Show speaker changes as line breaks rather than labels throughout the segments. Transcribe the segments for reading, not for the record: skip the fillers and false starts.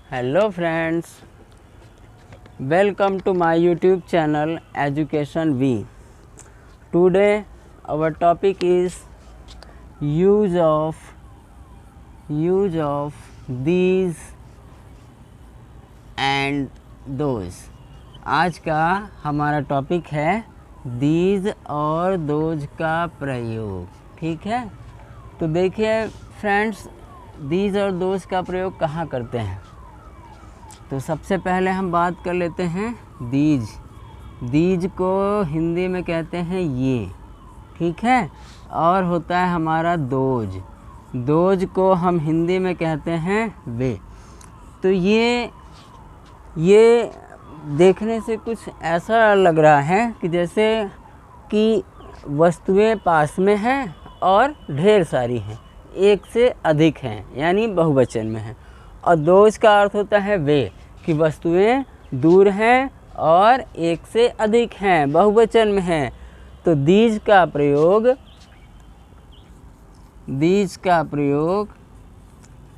Hello friends, welcome to my YouTube channel Education V. Today our topic is use of these and those. आज का हमारा topic है these और those का प्रयोग, ठीक है। तो देखिए फ्रेंड्स, these और those का प्रयोग कहाँ करते हैं। तो सबसे पहले हम बात कर लेते हैं दीज को हिंदी में कहते हैं ये, ठीक है। और होता है हमारा दोज को हम हिंदी में कहते हैं वे। तो ये देखने से कुछ ऐसा लग रहा है कि जैसे कि वस्तुएं पास में हैं और ढेर सारी हैं, एक से अधिक हैं, यानी बहुवचन में हैं। और दोज का अर्थ होता है वे, कि वस्तुएं दूर हैं और एक से अधिक हैं, बहुवचन में हैं। तो दीज का प्रयोग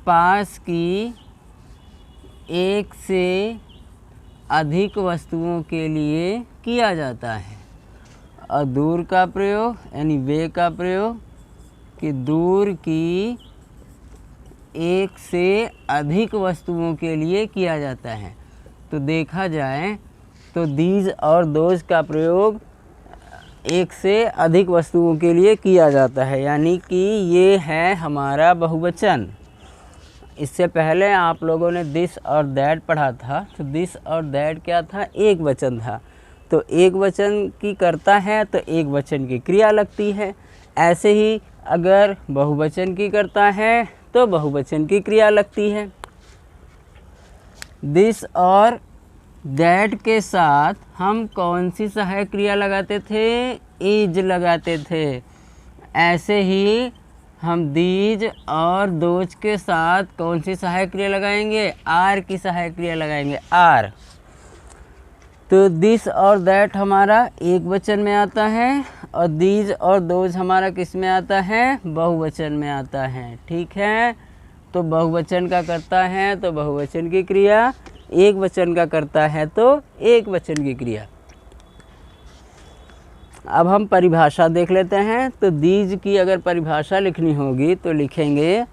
पास की एक से अधिक वस्तुओं के लिए किया जाता है। और दूर का प्रयोग यानी वे का प्रयोग कि दूर की एक से अधिक वस्तुओं के लिए किया जाता है। तो देखा जाए तो दीज और दोज का प्रयोग एक से अधिक वस्तुओं के लिए किया जाता है, यानी कि ये है हमारा बहुवचन। इससे पहले आप लोगों ने दिस और दैट पढ़ा था। तो दिस और दैट क्या था? एक वचन था। तो एक वचन की करता है तो एक वचन की क्रिया लगती है। ऐसे ही अगर बहुवचन की करता है तो बहुवचन की क्रिया लगती है। दिस और दैट के साथ हम कौन सी सहायक क्रिया लगाते थे? इज लगाते थे। ऐसे ही हम दीज और दोज के साथ कौन सी सहायक क्रिया लगाएंगे? आर की सहायक क्रिया लगाएंगे, आर। तो दिस और दैट हमारा एक वचन में आता है और दीज और दोज हमारा किस में आता है? बहुवचन में आता है, ठीक है। तो बहुवचन का करता है तो बहुवचन की क्रिया, एक वचन का करता है तो एक वचन की क्रिया। अब हम परिभाषा देख लेते हैं। तो दीज की अगर परिभाषा लिखनी होगी तो लिखेंगे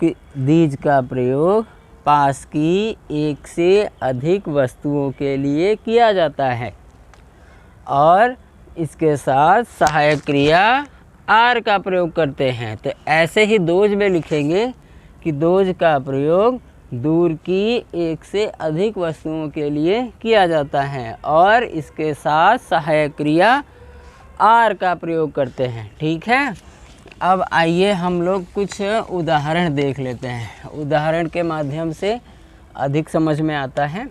कि दीज का प्रयोग पास की एक से अधिक वस्तुओं के लिए किया जाता है और इसके साथ सहायक क्रिया आर का प्रयोग करते हैं। तो ऐसे ही दोज में लिखेंगे कि दोज का प्रयोग दूर की एक से अधिक वस्तुओं के लिए किया जाता है और इसके साथ सहायक क्रिया आर का प्रयोग करते हैं, ठीक है। अब आइए हम लोग कुछ उदाहरण देख लेते हैं। उदाहरण के माध्यम से अधिक समझ में आता है।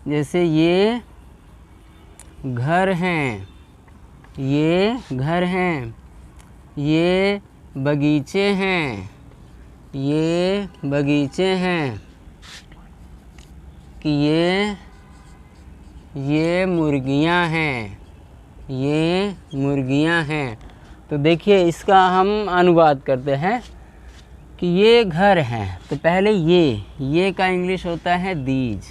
जैसे ये घर हैं, ये घर हैं, ये बगीचे हैं, ये बगीचे हैं, कि ये मुर्गियां हैं, ये मुर्गियां हैं। तो देखिए इसका हम अनुवाद करते हैं कि ये घर हैं। तो पहले ये का इंग्लिश होता है दीज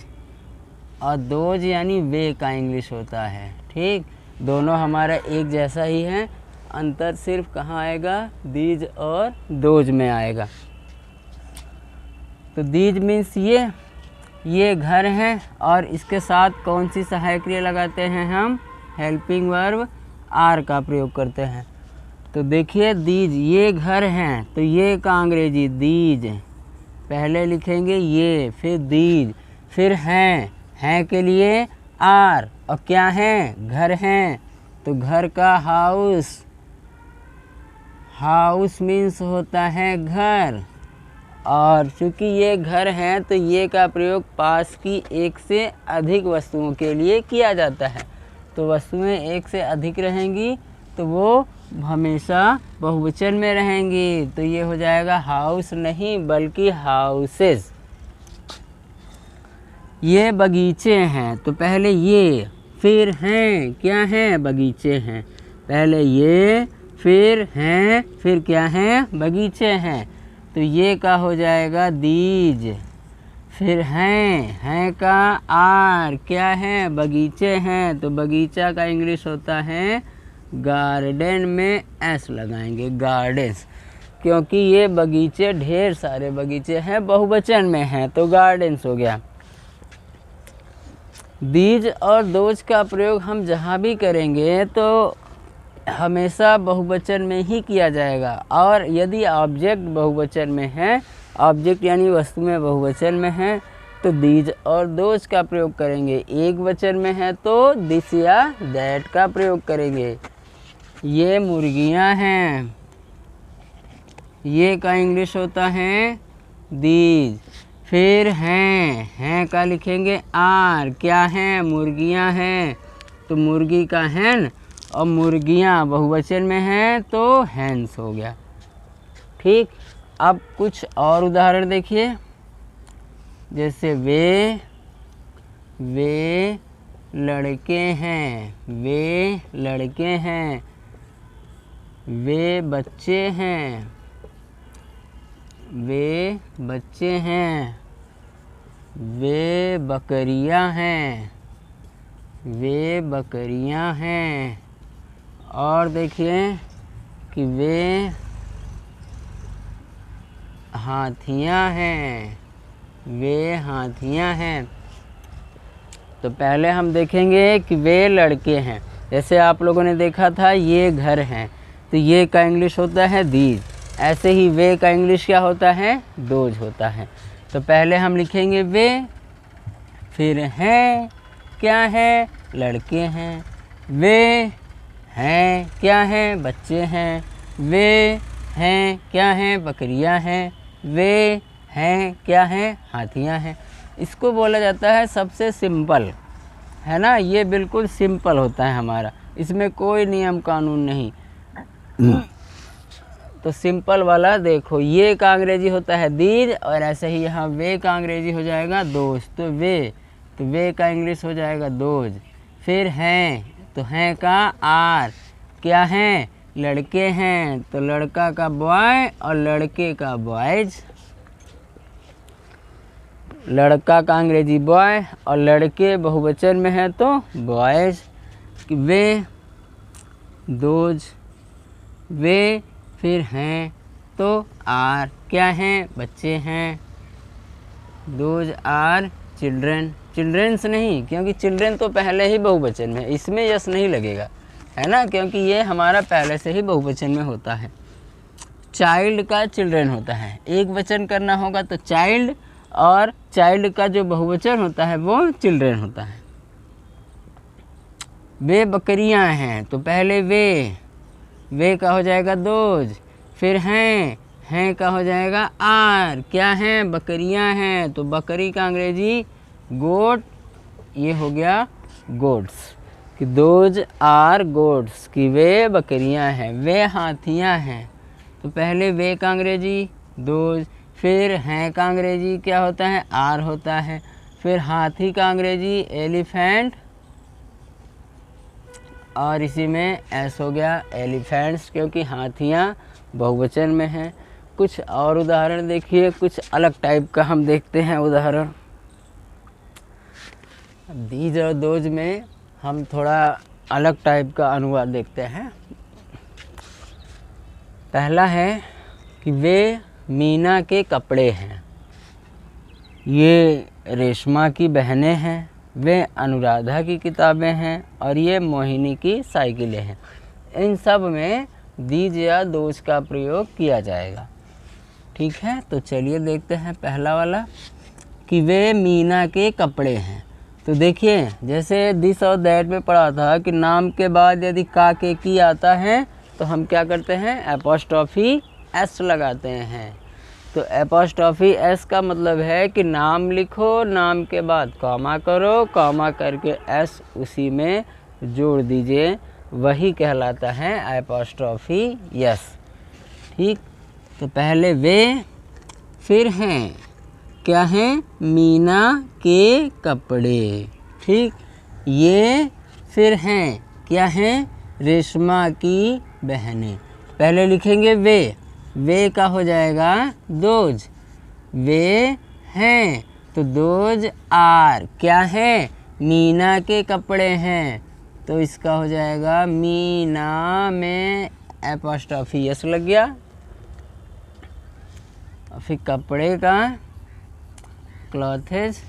और दोज यानी वे का इंग्लिश होता है, ठीक। दोनों हमारा एक जैसा ही है, अंतर सिर्फ कहाँ आएगा? दीज और दोज में आएगा। तो दीज मीन्स ये घर हैं और इसके साथ कौन सी सहायक क्रिया लगाते हैं? हम हेल्पिंग वर्ब आर का प्रयोग करते हैं। तो देखिए दीज, ये घर हैं, तो ये का अंग्रेजी दीज, पहले लिखेंगे ये, फिर दीज, फिर हैं के लिए आर, और क्या हैं? घर हैं। तो घर का हाउस मीन्स होता है घर, और चूँकि ये घर हैं तो ये का प्रयोग पास की एक से अधिक वस्तुओं के लिए किया जाता है। तो वस्तुएं एक से अधिक रहेंगी तो वो हमेशा बहुवचन में रहेंगी। तो ये हो जाएगा हाउस नहीं बल्कि हाउसेस। ये बगीचे हैं, तो पहले ये, फिर हैं, क्या हैं? बगीचे हैं। पहले ये, फिर हैं, फिर क्या हैं? बगीचे हैं। तो ये का हो जाएगा दीज। फिर हैं का आर क्या है, बगीचे हैं, तो बगीचा का इंग्लिश होता है गार्डन, में एस लगाएंगे गार्डन्स, क्योंकि ये बगीचे ढेर सारे बगीचे हैं, बहुवचन में हैं, तो गार्डन्स हो गया। दीज और दोज का प्रयोग हम जहाँ भी करेंगे तो हमेशा बहुवचन में ही किया जाएगा, और यदि ऑब्जेक्ट बहुवचन में है, ऑब्जेक्ट यानी वस्तु में बहुवचन में है, तो दीज और दोज का प्रयोग करेंगे। एक वचन में है तो दिस या दैट का प्रयोग करेंगे। ये मुर्गियां हैं, ये का इंग्लिश होता है दीज। फिर हैं का लिखेंगे आर, क्या हैं, मुर्गियां हैं, तो मुर्गी का हैन, और मुर्गियां बहुवचन में हैं तो हैंस हो गया। ठीक, अब कुछ और उदाहरण देखिए, जैसे वे लड़के हैं, वे लड़के हैं, वे बच्चे हैं, वे बच्चे हैं, वे बकरियां हैं, वे बकरियां हैं। और देखिए कि वे हाथियां हैं, वे हाथियां हैं। तो पहले हम देखेंगे कि वे लड़के हैं। जैसे आप लोगों ने देखा था ये घर हैं, तो ये का इंग्लिश होता है दीज। ऐसे ही वे का इंग्लिश क्या होता है, दोज होता है। तो पहले हम लिखेंगे वे, फिर हैं क्या है, लड़के हैं, वे हैं क्या है, बच्चे हैं, वे हैं क्या है, बकरियां हैं, वे हैं क्या है, हाथियां हैं। इसको बोला जाता है सबसे सिंपल, है ना, ये बिल्कुल सिंपल होता है हमारा, इसमें कोई नियम कानून नहीं। तो सिंपल वाला देखो, ये का अंग्रेजी होता है दीज, और ऐसे ही यहाँ वे का अंग्रेजी हो जाएगा दोज। तो वे का इंग्लिश हो जाएगा दोज। फिर हैं, तो हैं का आर, क्या हैं, लड़के हैं, तो लड़का का बॉय और लड़के का बॉयज। लड़का का अंग्रेजी बॉय और लड़के बहुवचन में है तो बॉयज। वे दोज, वे फिर हैं तो आर, क्या हैं, बच्चे हैं, दोज आर चिल्ड्रन। चिल्ड्रंस नहीं, क्योंकि चिल्ड्रन तो पहले ही बहुवचन में, इसमें यस नहीं लगेगा, है ना, क्योंकि ये हमारा पहले से ही बहुवचन में होता है। चाइल्ड का चिल्ड्रन होता है, एक वचन करना होगा तो चाइल्ड, और चाइल्ड का जो बहुवचन होता है वो चिल्ड्रन होता है। वे बकरियां हैं, तो पहले वे का हो जाएगा दोज। फिर हैं का हो जाएगा आर, क्या हैं, बकरियां हैं, तो बकरी का अंग्रेजी गोट, ये हो गया गोट्स, कि दोज आर गोट्स, कि वे बकरियां हैं। वे हाथियां हैं, तो पहले वे का अंग्रेजी दोज, फिर हैं का अंग्रेजी क्या होता है, आर होता है। फिर हाथी का अंग्रेजी एलिफेंट, और इसी में एस हो गया एलिफेंट्स, क्योंकि हाथियाँ बहुवचन में हैं। कुछ और उदाहरण देखिए, कुछ अलग टाइप का हम देखते हैं उदाहरण। दीज और दोज में हम थोड़ा अलग टाइप का अनुवाद देखते हैं। पहला है कि वे मीना के कपड़े हैं, ये रेशमा की बहनें हैं, वे अनुराधा की किताबें हैं, और ये मोहिनी की साइकिलें हैं। इन सब में दीज या दोज का प्रयोग किया जाएगा। ठीक है, तो चलिए देखते हैं पहला वाला कि वे मीना के कपड़े हैं। तो देखिए, जैसे दिस और दैट में पढ़ा था कि नाम के बाद यदि का के की आता है तो हम क्या करते हैं, एपोस्ट्रॉफी एस लगाते हैं। तो एपोस्ट्रॉफी एस का मतलब है कि नाम लिखो, नाम के बाद कॉमा करो, कॉमा करके एस उसी में जोड़ दीजिए, वही कहलाता है एपोस्ट्रॉफी एस। ठीक, तो पहले वे, फिर हैं, क्या हैं, मीना के कपड़े। ठीक, ये, फिर हैं, क्या हैं, रेशमा की बहनें। पहले लिखेंगे वे, वे का हो जाएगा दोज, वे हैं, तो दोज आर क्या है, मीना के कपड़े हैं, तो इसका हो जाएगा मीना में एपोस्ट्रोफी एस लग गया। फिर कपड़े का क्लॉथेस,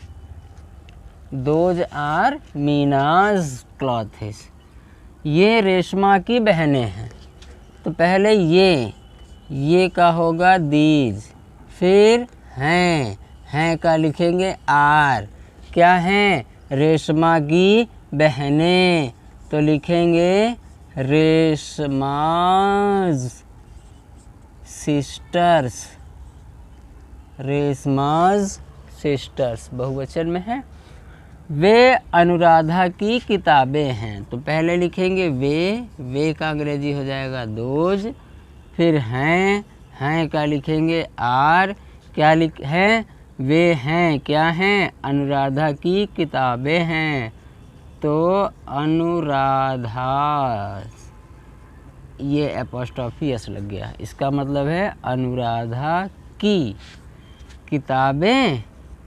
दोज आर मीनाज क्लॉथेस, ये रेशमा की बहनें हैं। तो पहले ये का होगा दीज, फिर हैं का लिखेंगे आर, क्या हैं, रेशमा की बहनें, तो लिखेंगे रेशमाज सिस्टर्स, रेशमाज सिस्टर्स बहुवचन में है। वे अनुराधा की किताबें हैं, तो पहले लिखेंगे वे का अंग्रेजी हो जाएगा दोज, फिर हैं का लिखेंगे आर, क्या हैं, वे हैं, क्या हैं, अनुराधा की किताबें हैं, तो अनुराधा, ये एपोस्ट्रोफी एस लग गया, इसका मतलब है अनुराधा की किताबें,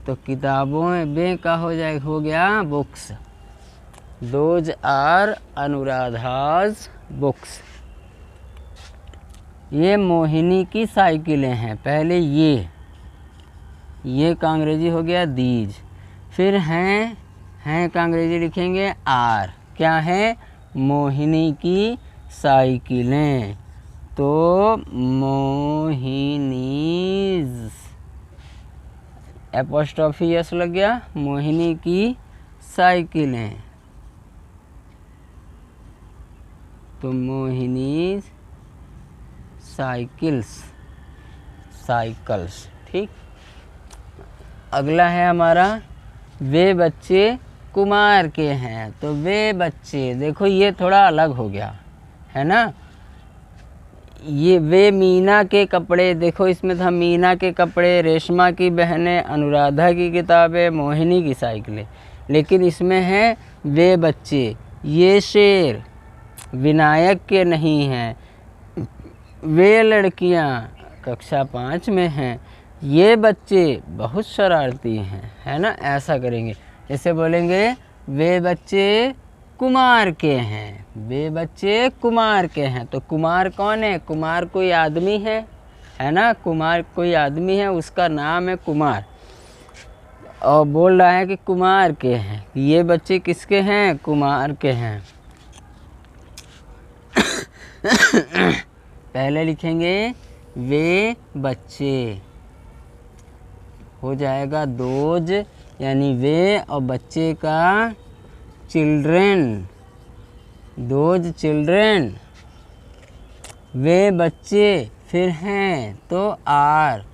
तो किताबों में का हो गया बुक्स, दोज आर अनुराधाज बुक्स। ये मोहिनी की साइकिलें हैं, पहले ये का अंग्रेजी हो गया दीज, फिर हैं का अंग्रेजी लिखेंगे आर, क्या है, मोहिनी की साइकिलें, तो मोहिनीज एपोस्ट्रोफी एस लग गया, मोहिनी की साइकिलें, तो मोहिनी साइकिल्स, ठीक। अगला है हमारा वे बच्चे कुमार के हैं, तो वे बच्चे, देखो ये थोड़ा अलग हो गया है ना, ये वे मीना के कपड़े, देखो इसमें था मीना के कपड़े, रेशमा की बहनें, अनुराधा की किताबें, मोहिनी की साइकिलें, लेकिन इसमें है वे बच्चे, ये शेर विनायक के नहीं हैं, वे लड़कियां कक्षा 5 में हैं, ये बच्चे बहुत शरारती हैं, है ना, ऐसा करेंगे। जैसे बोलेंगे वे बच्चे कुमार के हैं, वे बच्चे कुमार के हैं, तो कुमार कौन है, कुमार कोई आदमी है ना, कुमार कोई आदमी है, उसका नाम है कुमार, और बोल रहा है कि कुमार के हैं, ये बच्चे किसके हैं, कुमार के हैं। पहले लिखेंगे वे बच्चे, हो जाएगा दोज, यानी वे, और बच्चे का चिल्ड्रेन, दोज चिल्ड्रेन, वे बच्चे, फिर हैं तो आर,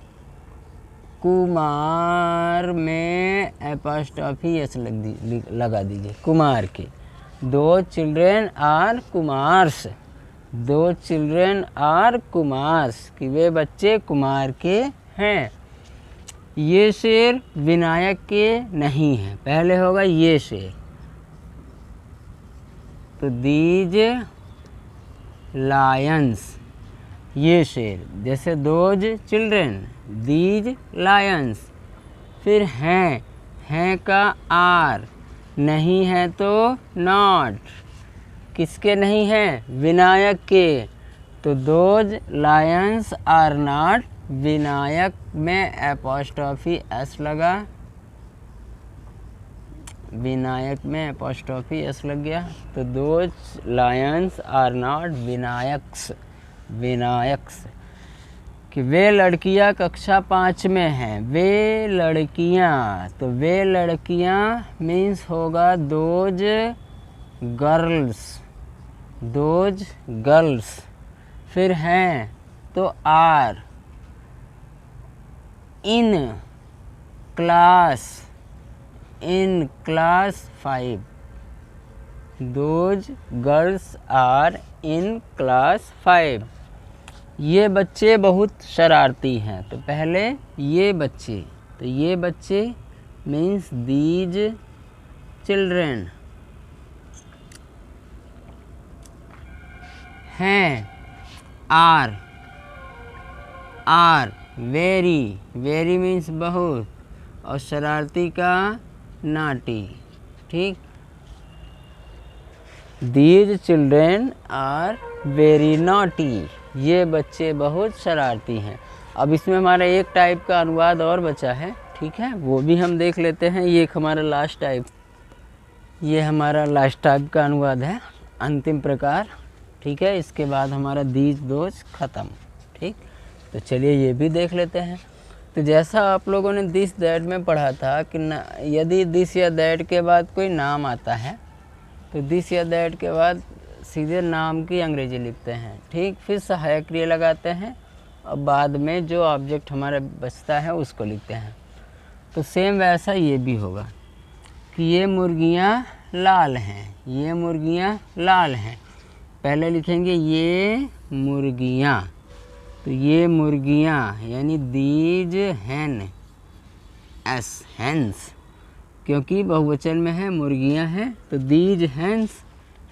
कुमार में एपोस्ट्रोफी एस लगा दीजिए, कुमार के, दो चिल्ड्रेन आर कुमार्स, दो चिल्ड्रेन आर कुमार्स, कि वे बच्चे कुमार के हैं। ये शेर विनायक के नहीं हैं, पहले होगा ये शेर, तो दीज लायंस, ये शेर, जैसे दोज चिल्ड्रेन, दीज लायंस, फिर हैं का आर, नहीं है तो नॉट, किसके नहीं है, विनायक के, तो those lions are not, Vinayak में एपोस्ट्रोफी एस लगा, विनायक में एपोस्ट्रोफी एस लग गया, तो दोज लायंस आर नॉट विनायक्स, विनायक्स, कि वे लड़कियां कक्षा 5 में हैं, वे लड़कियां, तो वे लड़कियां मीन्स होगा दोज गर्ल्स, दोज गर्ल्स, फिर हैं तो are, in class 5, those girls are in class 5, ये बच्चे बहुत शरारती हैं, तो पहले ये बच्चे, तो ये बच्चे मीन्स दीज चिल्ड्रेन, हैं are, are very, very means बहुत, और शरारती का नाटी। ठीक, these children are very naughty, ये बच्चे बहुत शरारती हैं। अब इसमें हमारा एक टाइप का अनुवाद और बचा है, ठीक है, वो भी हम देख लेते हैं। ये एक हमारा लास्ट टाइप, ये हमारा लास्ट टाइप का अनुवाद है, अंतिम प्रकार। ठीक है, इसके बाद हमारा दीज दोज ख़त्म। ठीक, तो चलिए ये भी देख लेते हैं। तो जैसा आप लोगों ने दिस दैट में पढ़ा था कि यदि दिस या दैट के बाद कोई नाम आता है तो दिस या दैट के बाद सीधे नाम की अंग्रेजी लिखते हैं। ठीक, फिर सहायक क्रिया लगाते हैं और बाद में जो ऑब्जेक्ट हमारा बचता है उसको लिखते हैं। तो सेम वैसा ये भी होगा कि ये मुर्गियाँ लाल हैं, ये मुर्गियाँ लाल हैं। पहले लिखेंगे ये मुर्गियाँ, तो ये मुर्गियाँ यानी दीज हैन, एस हैंस, क्योंकि बहुवचन में है, मुर्गियाँ हैं, तो दीज हैंस।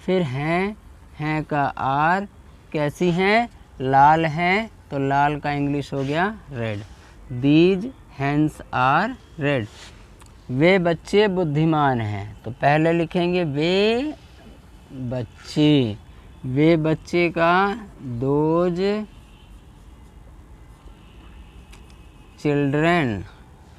फिर हैं का आर, कैसी हैं, लाल हैं, तो लाल का इंग्लिश हो गया red, these hens are red. वे बच्चे बुद्धिमान हैं, तो पहले लिखेंगे वे बच्चे, वे बच्चे का दोज चिल्ड्रेन,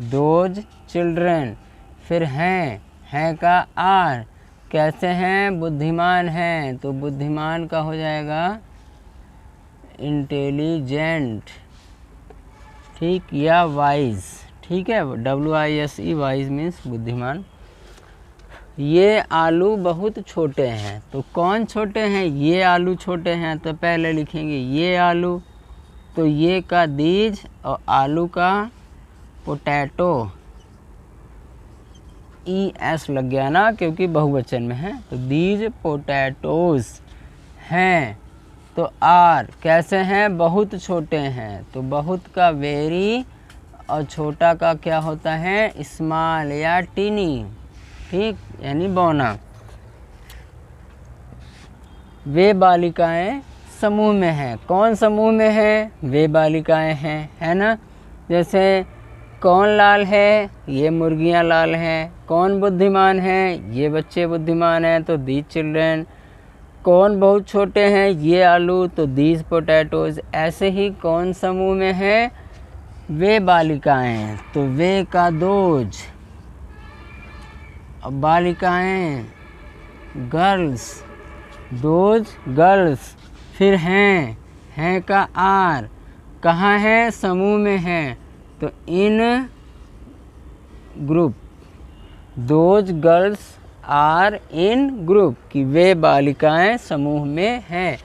दोज चिल्ड्रेन। फिर हैं का आर, कैसे हैं, बुद्धिमान हैं, तो बुद्धिमान का हो जाएगा इंटेलिजेंट। ठीक, या वाइज। ठीक है, WISE, वाइज मीन्स बुद्धिमान। ये आलू बहुत छोटे हैं, तो कौन छोटे हैं, ये आलू छोटे हैं, तो पहले लिखेंगे ये आलू, तो ये का दीज और आलू का पोटैटो, ES लग गया ना क्योंकि बहुवचन में है, तो दीज पोटैटोज हैं, तो आर कैसे हैं, बहुत छोटे हैं, तो बहुत का वेरी और छोटा का क्या होता है, स्मॉल या टीनी। ठीक, यानी बौना। वे बालिकाएं समूह में हैं, कौन समूह में है, वे बालिकाएं हैं, है ना। जैसे कौन लाल है, ये मुर्गियां लाल हैं। कौन बुद्धिमान है, ये बच्चे बुद्धिमान हैं, तो दीज चिल्ड्रेन। कौन बहुत छोटे हैं, ये आलू, तो दीज पोटैटोज। ऐसे ही कौन समूह में है, वे बालिकाएं, तो वे का दोज, अब बालिकाएं गर्ल्स, दोज गर्ल्स। फिर हैं का आर, कहाँ है, समूह में है, तो in group, those girls are in group, कि वे बालिकाएं समूह में हैं।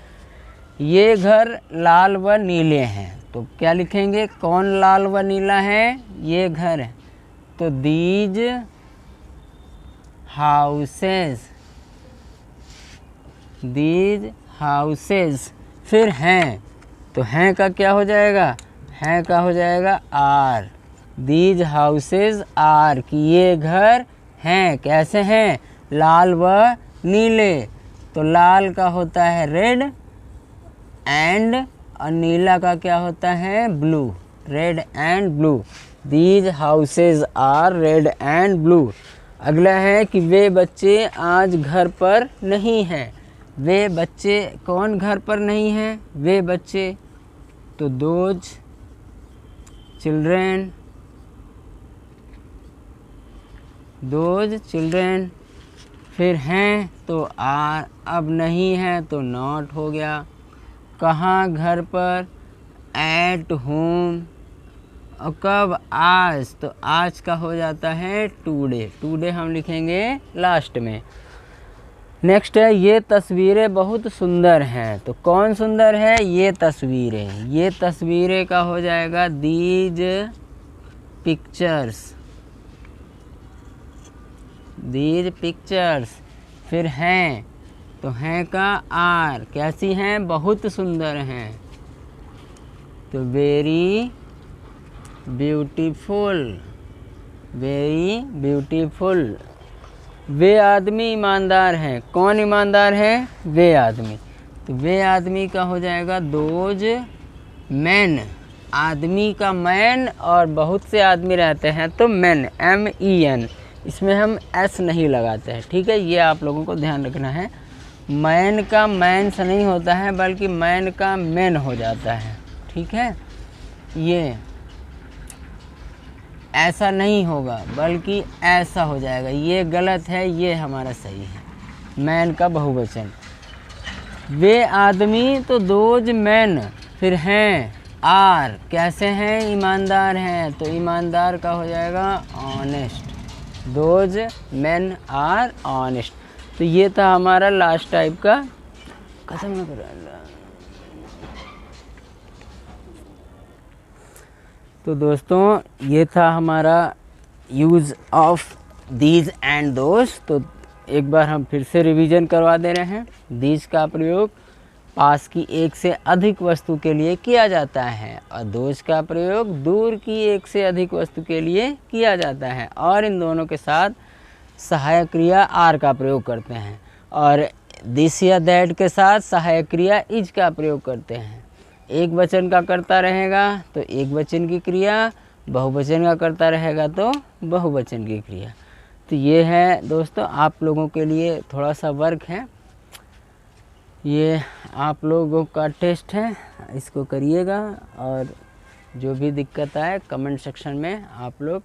ये घर लाल व नीले हैं, तो क्या लिखेंगे, कौन लाल व नीला है, ये घर है, तो दीज हाउसेस, दीज हाउसेस। फिर हैं, तो हैं का क्या हो जाएगा, हैं का हो जाएगा आर, दीज हाउसेस आर, कि ये घर हैं, कैसे हैं, लाल व नीले, तो लाल का होता है रेड एंड, और नीला का क्या होता है, blue, red and blue. These houses are red and blue. अगला है कि वे बच्चे आज घर पर नहीं हैं, वे बच्चे कौन घर पर नहीं हैं, वे बच्चे, तो दोज चिल्ड्रेन, दोज चिल्ड्रेन। फिर हैं, तो आर, अब नहीं है तो नॉट हो गया। कहाँ, घर पर, एट होम। और कब, आज, तो आज का हो जाता है टुडे, टुडे हम लिखेंगे लास्ट में। नेक्स्ट है, ये तस्वीरें बहुत सुंदर हैं, तो कौन सुंदर है, ये तस्वीरें, ये तस्वीरें का हो जाएगा दीज पिक्चर्स, दीज पिक्चर्स। फिर हैं, तो हैं का आर, कैसी हैं, बहुत सुंदर हैं, तो वेरी ब्यूटीफुल, वेरी ब्यूटीफुल। वे आदमी ईमानदार हैं, कौन ईमानदार है, वे आदमी, तो वे आदमी का हो जाएगा दोज मैन, आदमी का मैन और बहुत से आदमी रहते हैं तो मैन, MEN, इसमें हम S नहीं लगाते हैं, ठीक है। ये आप लोगों को ध्यान रखना है। मैन का मैंस नहीं होता है बल्कि मैन का मैन हो जाता है, ठीक है। ये ऐसा नहीं होगा बल्कि ऐसा हो जाएगा, ये गलत है, ये हमारा सही है। मैन का बहुवचन, वे आदमी तो दोज मैन, फिर हैं आर, कैसे हैं, ईमानदार हैं, तो ईमानदार का हो जाएगा honest, those man are honest. तो ये था हमारा लास्ट टाइप का, खत्म ना करो। तो दोस्तों ये था हमारा use of these and those. तो एक बार हम फिर से रिवीजन करवा दे रहे हैं। दीज का प्रयोग पास की एक से अधिक वस्तु के लिए किया जाता है और दोज का प्रयोग दूर की एक से अधिक वस्तु के लिए किया जाता है, और इन दोनों के साथ सहायक क्रिया आर का प्रयोग करते हैं, और दिस या दैट के साथ सहायक क्रिया इज का प्रयोग करते हैं। एक वचन का करता रहेगा तो एक वचन की क्रिया, बहुवचन का करता रहेगा तो बहुवचन की क्रिया। तो ये है दोस्तों आप लोगों के लिए थोड़ा सा वर्क है, ये आप लोगों का टेस्ट है, इसको करिएगा, और जो भी दिक्कत आए कमेंट सेक्शन में आप लोग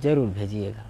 ज़रूर भेजिएगा।